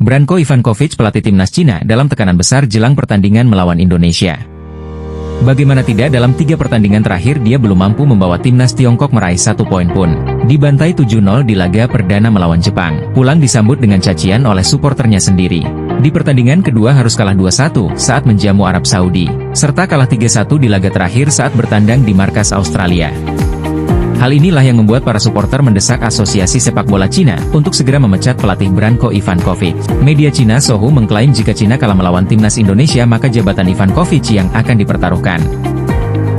Branko Ivankovic pelatih timnas Cina dalam tekanan besar jelang pertandingan melawan Indonesia. Bagaimana tidak, dalam 3 pertandingan terakhir dia belum mampu membawa timnas Tiongkok meraih 1 poin pun. Dibantai 7-0 di laga perdana melawan Jepang, pulang disambut dengan cacian oleh suporternya sendiri. Di pertandingan kedua harus kalah 2-1 saat menjamu Arab Saudi, serta kalah 3-1 di laga terakhir saat bertandang di markas Australia. Hal inilah yang membuat para supporter mendesak Asosiasi Sepak Bola Cina untuk segera memecat pelatih Branko Ivankovic. Media Cina Sohu mengklaim jika Cina kalah melawan timnas Indonesia maka jabatan Ivankovic yang akan dipertaruhkan.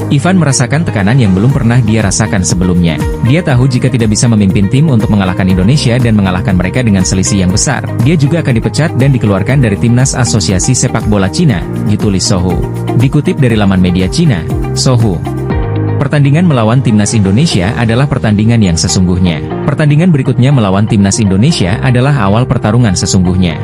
Ivan merasakan tekanan yang belum pernah dia rasakan sebelumnya. Dia tahu jika tidak bisa memimpin tim untuk mengalahkan Indonesia dan mengalahkan mereka dengan selisih yang besar, dia juga akan dipecat dan dikeluarkan dari timnas Asosiasi Sepak Bola Cina, ditulis Sohu. Dikutip dari laman media Cina, Sohu. Pertandingan melawan timnas Indonesia adalah pertandingan yang sesungguhnya. Pertandingan berikutnya melawan timnas Indonesia adalah awal pertarungan sesungguhnya.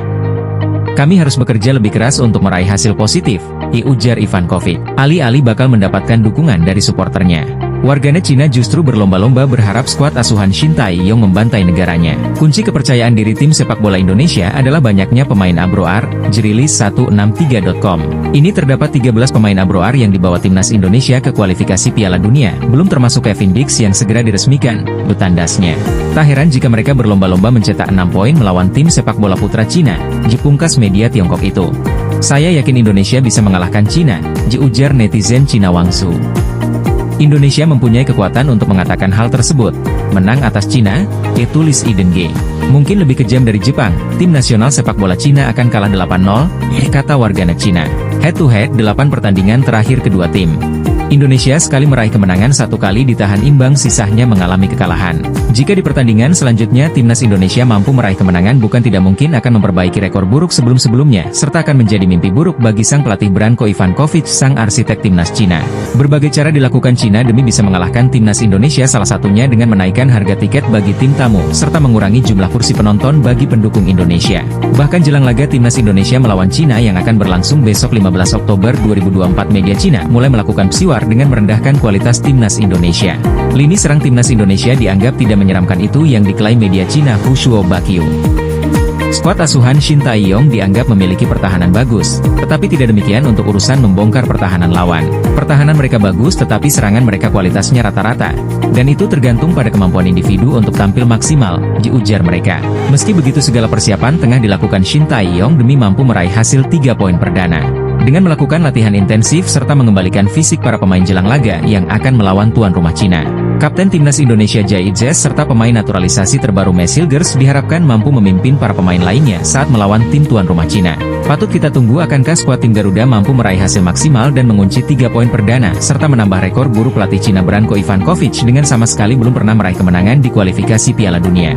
Kami harus bekerja lebih keras untuk meraih hasil positif, ujar Ivankovic. Alih-alih bakal mendapatkan dukungan dari suporternya. Warganet Cina justru berlomba-lomba berharap skuad asuhan Shin Tae-yong membantai negaranya. Kunci kepercayaan diri tim sepak bola Indonesia adalah banyaknya pemain abroar, jerilis 163.com. Ini terdapat 13 pemain abroar yang dibawa timnas Indonesia ke kualifikasi Piala Dunia, belum termasuk Kevin Dix yang segera diresmikan, betandasnya. Tak heran jika mereka berlomba-lomba mencetak 6 poin melawan tim sepak bola putra Cina, jipungkas media Tiongkok itu. Saya yakin Indonesia bisa mengalahkan Cina, ujar netizen Cina Wangsu. Indonesia mempunyai kekuatan untuk mengatakan hal tersebut. Menang atas Cina, tulis Iden G. Mungkin lebih kejam dari Jepang, tim nasional sepak bola Cina akan kalah 8-0, kata warganet Cina. Head to head 8 pertandingan terakhir kedua tim. Indonesia sekali meraih kemenangan, 1 kali ditahan imbang, sisanya mengalami kekalahan. Jika di pertandingan selanjutnya timnas Indonesia mampu meraih kemenangan, bukan tidak mungkin akan memperbaiki rekor buruk sebelum-sebelumnya, serta akan menjadi mimpi buruk bagi sang pelatih Branko Ivankovic, sang arsitek timnas Cina. Berbagai cara dilakukan Cina demi bisa mengalahkan timnas Indonesia, salah satunya dengan menaikkan harga tiket bagi tim tamu, serta mengurangi jumlah kursi penonton bagi pendukung Indonesia. Bahkan jelang laga timnas Indonesia melawan Cina yang akan berlangsung besok 15 Oktober 2024, media Cina mulai melakukan psiwar dengan merendahkan kualitas timnas Indonesia. Lini serang timnas Indonesia dianggap tidak menyeramkan, itu yang diklaim media Cina Husuo Bakyu. Skuad asuhan Shin Tae-yong dianggap memiliki pertahanan bagus, tetapi tidak demikian untuk urusan membongkar pertahanan lawan. Pertahanan mereka bagus tetapi serangan mereka kualitasnya rata-rata, dan itu tergantung pada kemampuan individu untuk tampil maksimal, diujar mereka. Meski begitu, segala persiapan tengah dilakukan Shin Tae-yong demi mampu meraih hasil 3 poin perdana. Dengan melakukan latihan intensif serta mengembalikan fisik para pemain jelang laga yang akan melawan tuan rumah Cina. Kapten timnas Indonesia Jai Zes serta pemain naturalisasi terbaru Mes Hilgers diharapkan mampu memimpin para pemain lainnya saat melawan tim tuan rumah Cina. Patut kita tunggu akankah skuad tim Garuda mampu meraih hasil maksimal dan mengunci 3 poin perdana, serta menambah rekor buruk pelatih Cina Branko Ivankovic dengan sama sekali belum pernah meraih kemenangan di kualifikasi Piala Dunia.